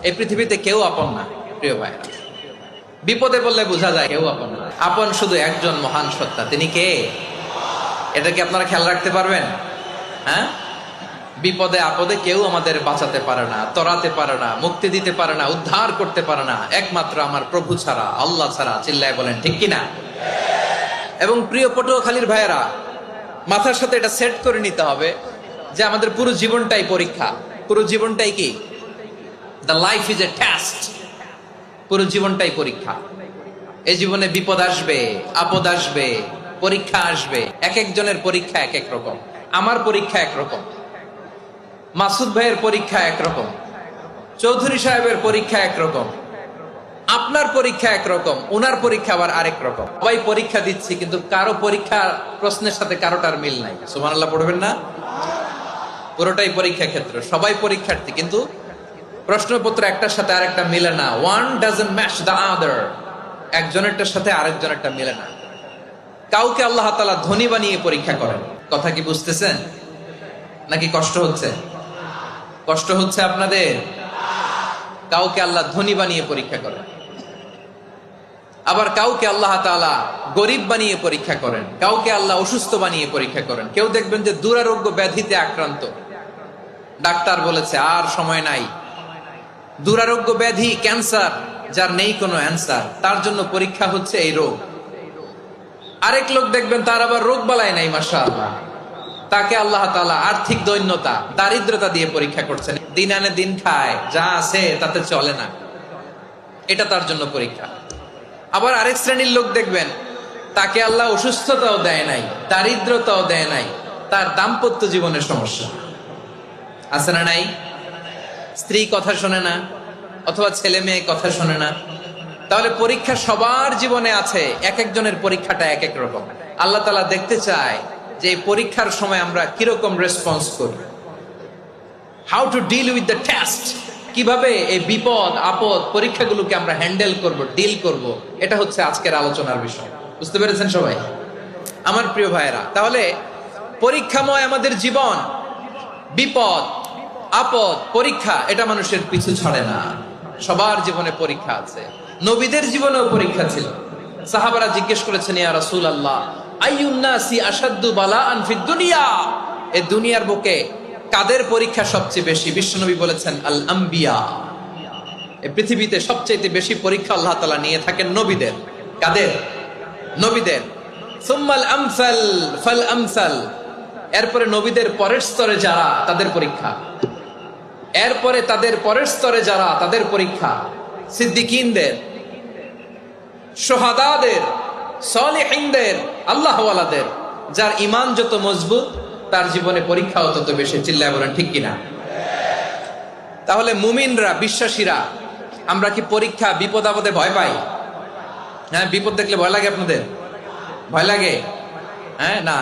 এই পৃথিবীতে কেউ আপন না প্রিয় ভাইরা। বিপদে বললে বোঝা যায় কেউ আপন না। আপন শুধু একজন মহান সত্তা, তিনি কে? এটা কি আপনারা খেয়াল রাখতে পারবেন? হ্যাঁ, বিপদে আপদে কেউ আমাদের বাঁচাতে পারে না, তরাতে পারে না, মুক্তি দিতে পারে না, উদ্ধার করতে পারে না, একমাত্র আমার প্রভু ছাড়া, আল্লাহ ছাড়া। চিল্লায় বলেন ঠিক কিনা? এবং প্রিয় পটুয়াখালীর ভাইয়েরা, মাথার সাথে এটা সেট করে নিতে হবে যে আমাদের পুরো জীবনটাই পরীক্ষা। পুরো জীবনটাই কি? The life is a test. পুরো জীবনটাই পরীক্ষা। এই জীবনে বিপদ আসবে, আপদ আসবে, পরীক্ষা আসবে। এক একজনের পরীক্ষা এক এক রকম। আমার পরীক্ষা একরকম, মাসুদ ভাইয়ের পরীক্ষা একরকম, চৌধুরী সাহেবের পরীক্ষা একরকম, আপনার পরীক্ষা একরকম, ওনার পরীক্ষা আবার আরেক রকম। সবাই পরীক্ষা দিচ্ছি, কিন্তু কারো পরীক্ষা প্রশ্নের সাথে কারোটার মিল নাই। সুবহানাল্লাহ পড়বেন না? পুরোটাই পরীক্ষা ক্ষেত্র, সবাই পরীক্ষার্থী, কিন্তু প্রশ্নপত্র একটার সাথে আরেকটা মিলে না। One doesn't match the other. একজনেরটার সাথে আরেকজনেরটা মিলে না। কাউকে আল্লাহ তাআলা ধনী বানিয়ে পরীক্ষা করেন। কথা কি বুঝতেছেন? নাকি কষ্ট হচ্ছে? কষ্ট হচ্ছে আপনাদের? কাউকে আল্লাহ ধনী বানিয়ে পরীক্ষা করেন, আবার কাউকে আল্লাহ তাআলা গরিব বানিয়ে পরীক্ষা করেন, কাউকে আল্লাহ অসুস্থ বানিয়ে পরীক্ষা করেন। কেউ দেখবেন যে দুরারোগ্য ব্যাধিতে আক্রান্ত, ডাক্তার বলেছে আর সময় নাই, দুরারোগ্য ব্যাধি, ক্যান্সার, যার নেই কোনো অ্যান্সার, তার জন্য পরীক্ষা হচ্ছে এই রোগ। আরেক লোক দেখবেন তার আবার রোগ বালাই নাই, মাশাআল্লাহ, তাকে আল্লাহ তাআলা আর্থিক দৈন্যতা, দারিদ্রতা দিয়ে পরীক্ষা করছেন। দিন আনে দিন খায়, যা আছে তাতে চলে না, এটা তার জন্য পরীক্ষা। আবার আরেক শ্রেণীর লোক দেখবেন তাকে আল্লাহ অসুস্থতাও দেয় নাই, দারিদ্রতাও দেয় নাই, তার দাম্পত্য জীবনের সমস্যা আছে না নাই? স্ত্রী কথা শোনে না, অথবা ছেলে মেয়ে কথা শোনে না। তাহলে পরীক্ষা সবার জীবনে আছে, এক একজনের পরীক্ষাটা এক এক রকম। আল্লাহ তাআলা দেখতে চায় যে এই পরীক্ষার সময় আমরা কিরকম রেসপন্স করি, how to deal with the test. কিভাবে এই বিপদ আপদ পরীক্ষাগুলোকে আমরা হ্যান্ডেল করব, ডিল করব, এটা হচ্ছে আজকের আলোচনার বিষয়। বুঝতে পেরেছেন সবাই আমার প্রিয় ভাইয়েরা? তাহলে পরীক্ষাময় আমাদের জীবন, বিপদ আপদ পরীক্ষা, এটা মানুষের পিছু ছাড়ে না। সবার জীবনে পরীক্ষা আছে। নবীদের জীবনেও পরীক্ষা ছিল। সাহাবারা জিজ্ঞেস করেছেন, ইয়া রাসূলুল্লাহ, আইয়ুন নাসি আশাদ্দু বালাআন ফিদ দুনিয়া, এই দুনিয়ার বুকে কাদের পরীক্ষা সবচেয়ে বেশি? বিশ্বনবী বলেছেন, আল আম্বিয়া। এই পৃথিবীতে সবচেয়ে বেশি পরীক্ষা আল্লাহ তাআলা নিয়ে থাকেন নবীদের। কাদের? নবীদের। সুম্মাল আমসাল ফাল আমসাল, এরপরে নবীদের পরের স্তরে যারা, তাদের পরীক্ষা। এরপরে তাদের পরের স্তরে যারা, তাদের পরীক্ষা। সিদ্দিকিনদের, শুহাদাদের, সালেহিনদের, আল্লাহওয়ালাদের। যার ঈমান যত মজবুত, তার জীবনে পরীক্ষাও তত বেশি। চিল্লায় বলেন ঠিক কিনা? তাহলে মুমিনরা, বিশ্বাসীরা, আমরা কি পরীক্ষা বিপদ আপদে ভয় পাই? হ্যাঁ, বিপদ দেখলে ভয় লাগে আপনাদের? ভয় লাগে? হ্যাঁ না।